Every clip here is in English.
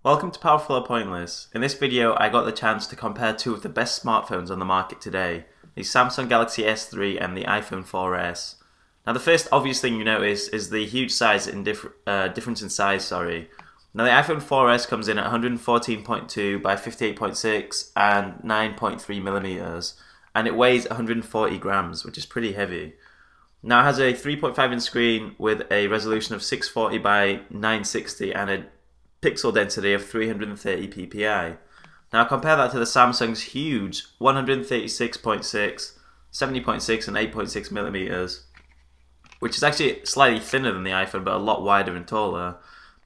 Welcome to Powerful or Pointless. In this video I got the chance to compare two of the best smartphones on the market today, the Samsung Galaxy S3 and the iPhone 4S. Now the first obvious thing you notice is the huge difference in size. Now the iPhone 4S comes in at 114.2 by 58.6 and 9.3 millimeters, and it weighs 140 grams, which is pretty heavy. Now it has a 3.5-inch screen with a resolution of 640 by 960 and a pixel density of 330 ppi. Now compare that to the Samsung's huge 136.6, 70.6 and 8.6 millimeters, which is actually slightly thinner than the iPhone but a lot wider and taller,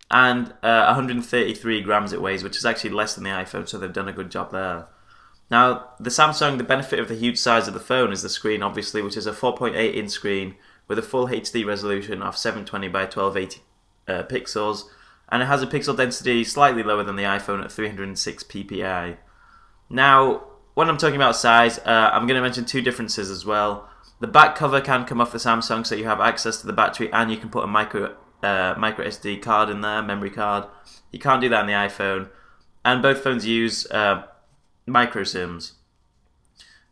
and 133 grams it weighs, which is actually less than the iPhone, so they've done a good job there. Now the Samsung, the benefit of the huge size of the phone is the screen obviously, which is a 4.8-inch screen with a full HD resolution of 720 by 1280 pixels, and it has a pixel density slightly lower than the iPhone at 306 ppi. Now, when I'm talking about size, I'm going to mention two differences as well. The back cover can come off the Samsung, so you have access to the battery and you can put a micro SD card in there, memory card. You can't do that on the iPhone, and both phones use micro SIMs.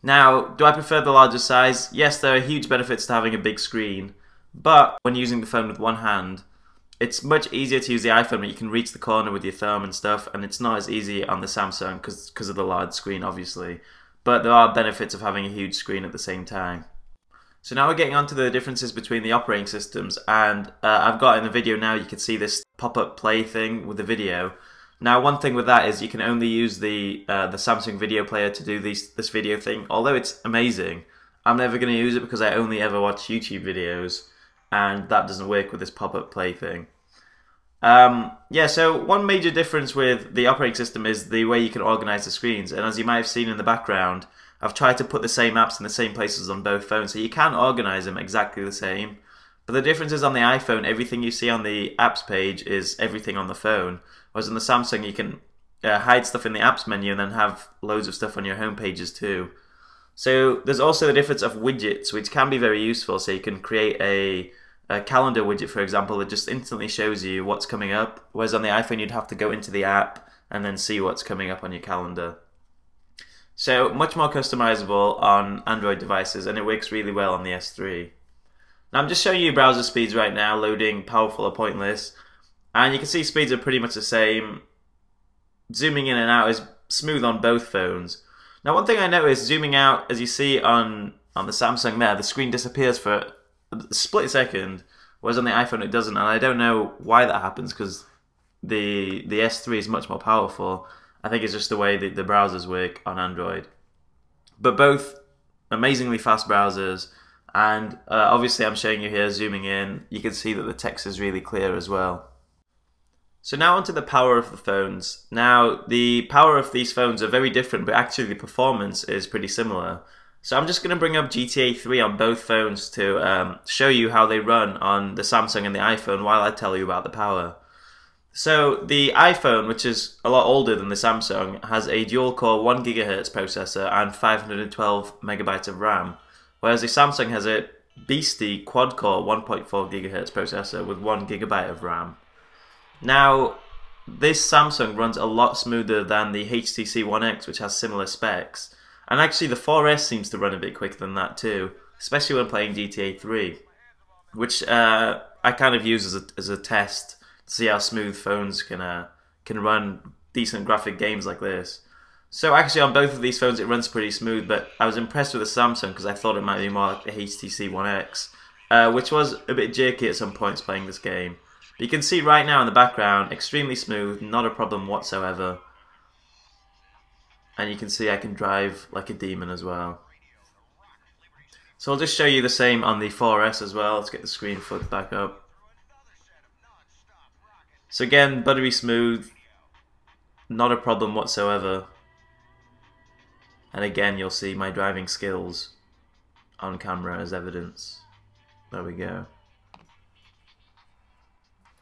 Now, do I prefer the larger size? Yes, there are huge benefits to having a big screen, but when using the phone with one hand, it's much easier to use the iPhone when you can reach the corner with your thumb and stuff, and it's not as easy on the Samsung because of the large screen, obviously. But there are benefits of having a huge screen at the same time. So now we're getting on to the differences between the operating systems, and I've got in the video now, you can see this pop-up play thing with the video. Now one thing with that is you can only use the Samsung video player to do this video thing. Although it's amazing, I'm never going to use it because I only ever watch YouTube videos, and that doesn't work with this pop-up play thing. Yeah, so one major difference with the operating system is the way you can organize the screens, and as you might have seen in the background, I've tried to put the same apps in the same places on both phones, so you can organize them exactly the same. But the difference is on the iPhone, everything you see on the apps page is everything on the phone, whereas on the Samsung you can hide stuff in the apps menu and then have loads of stuff on your home pages too. So there's also the difference of widgets, which can be very useful, so you can create a calendar widget, for example, that just instantly shows you what's coming up, whereas on the iPhone you'd have to go into the app and then see what's coming up on your calendar. So much more customizable on Android devices, and it works really well on the S3. Now I'm just showing you browser speeds right now, loading Powerful or Pointless, and you can see speeds are pretty much the same. Zooming in and out is smooth on both phones. Now one thing I noticed, zooming out, as you see on the Samsung there, the screen disappears for a split second, whereas on the iPhone it doesn't, and I don't know why that happens because the S3 is much more powerful. I think it's just the way the browsers work on Android. But both amazingly fast browsers, and obviously I'm showing you here, zooming in, you can see that the text is really clear as well. So now onto the power of the phones. Now the power of these phones are very different, but actually the performance is pretty similar. So I'm just going to bring up GTA 3 on both phones to show you how they run on the Samsung and the iPhone while I tell you about the power. So the iPhone, which is a lot older than the Samsung, has a dual-core 1 GHz processor and 512 MB of RAM, whereas the Samsung has a beastie quad-core 1.4 GHz processor with 1 GB of RAM. Now, this Samsung runs a lot smoother than the HTC One X, which has similar specs. And actually the 4S seems to run a bit quicker than that too, especially when playing GTA 3, which I kind of use as a test to see how smooth phones can run decent graphic games like this. So actually on both of these phones it runs pretty smooth, but I was impressed with the Samsung because I thought it might be more like the HTC One X, which was a bit jerky at some points playing this game. But you can see right now in the background, extremely smooth, not a problem whatsoever. And you can see I can drive like a demon as well. So I'll just show you the same on the 4S as well. Let's get the screen flipped back up. So again, buttery smooth, not a problem whatsoever. And again, you'll see my driving skills on camera as evidence. There we go.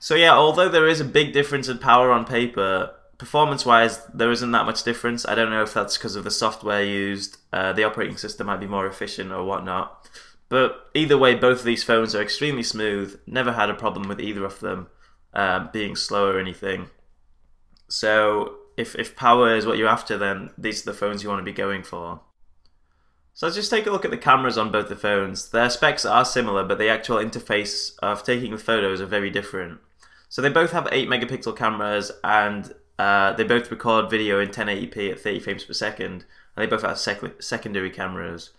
So yeah, although there is a big difference in power on paper, performance-wise, there isn't that much difference. I don't know if that's because of the software used, the operating system might be more efficient or whatnot. But either way, both of these phones are extremely smooth. Never had a problem with either of them being slow or anything. So if power is what you're after, then these are the phones you want to be going for. So let's just take a look at the cameras on both the phones. Their specs are similar, but the actual interface of taking the photos are very different. So they both have 8 megapixel cameras, and they both record video in 1080p at 30 frames per second, and they both have secondary cameras.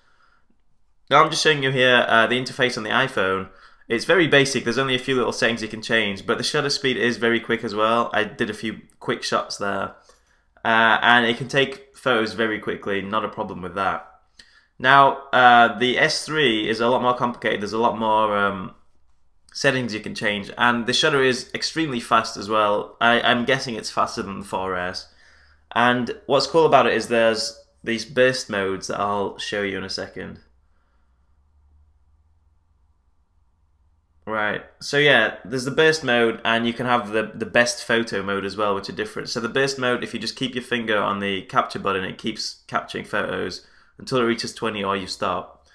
Now I'm just showing you here the interface on the iPhone. It's very basic, there's only a few little settings you can change, but the shutter speed is very quick as well. I did a few quick shots there. And it can take photos very quickly, not a problem with that. Now, the S3 is a lot more complicated, there's a lot more settings you can change, and the shutter is extremely fast as well. I'm guessing it's faster than the 4S. And what's cool about it is there's these burst modes that I'll show you in a second. Right, so yeah, there's the burst mode, and you can have the best photo mode as well, which are different. So the burst mode, if you just keep your finger on the capture button, it keeps capturing photos until it reaches 20 or you stop.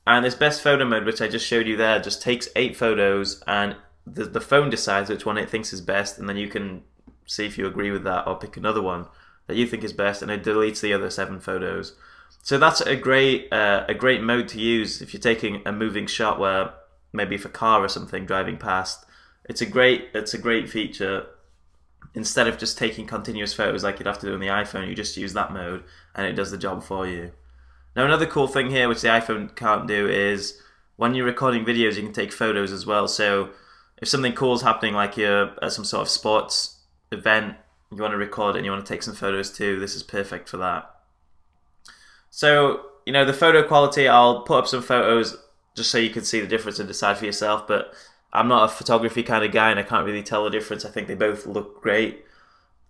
And this best photo mode, which I just showed you there, just takes 8 photos, and the phone decides which one it thinks is best, and then you can see if you agree with that or pick another one that you think is best, and it deletes the other 7 photos. So that's a great mode to use if you're taking a moving shot where maybe if a car or something driving past. It's a great feature. Instead of just taking continuous photos like you'd have to do on the iPhone, you just use that mode and it does the job for you. Now another cool thing here which the iPhone can't do is when you're recording videos you can take photos as well. So if something cool is happening, like you're at some sort of sports event, you want to record it and you want to take some photos too, this is perfect for that. So, you know, the photo quality, I'll put up some photos just so you can see the difference and decide for yourself, but I'm not a photography kind of guy and I can't really tell the difference. I think they both look great.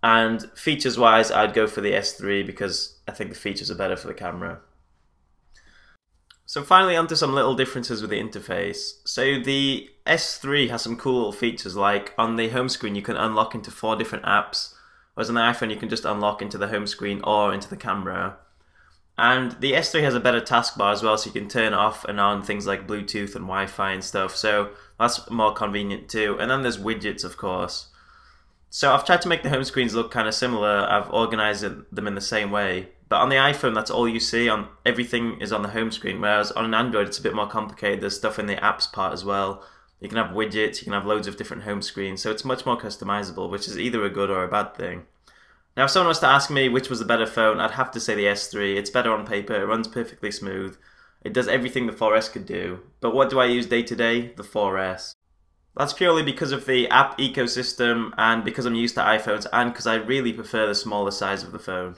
And features wise, I'd go for the S3 because I think the features are better for the camera. So finally, onto some little differences with the interface. So the S3 has some cool little features, like on the home screen you can unlock into 4 different apps, whereas on the iPhone you can just unlock into the home screen or into the camera. And the S3 has a better taskbar as well, so you can turn off and on things like Bluetooth and Wi-Fi and stuff, so that's more convenient too. And then there's widgets, of course. So I've tried to make the home screens look kind of similar. I've organized them in the same way. But on the iPhone, that's all you see. Everything is on the home screen, whereas on an Android, it's a bit more complicated. There's stuff in the apps part as well. You can have widgets, you can have loads of different home screens, so it's much more customizable, which is either a good or a bad thing. Now, if someone was to ask me which was the better phone, I'd have to say the S3. It's better on paper, it runs perfectly smooth, it does everything the 4S could do. But what do I use day to day? The 4S. That's purely because of the app ecosystem and because I'm used to iPhones and because I really prefer the smaller size of the phone.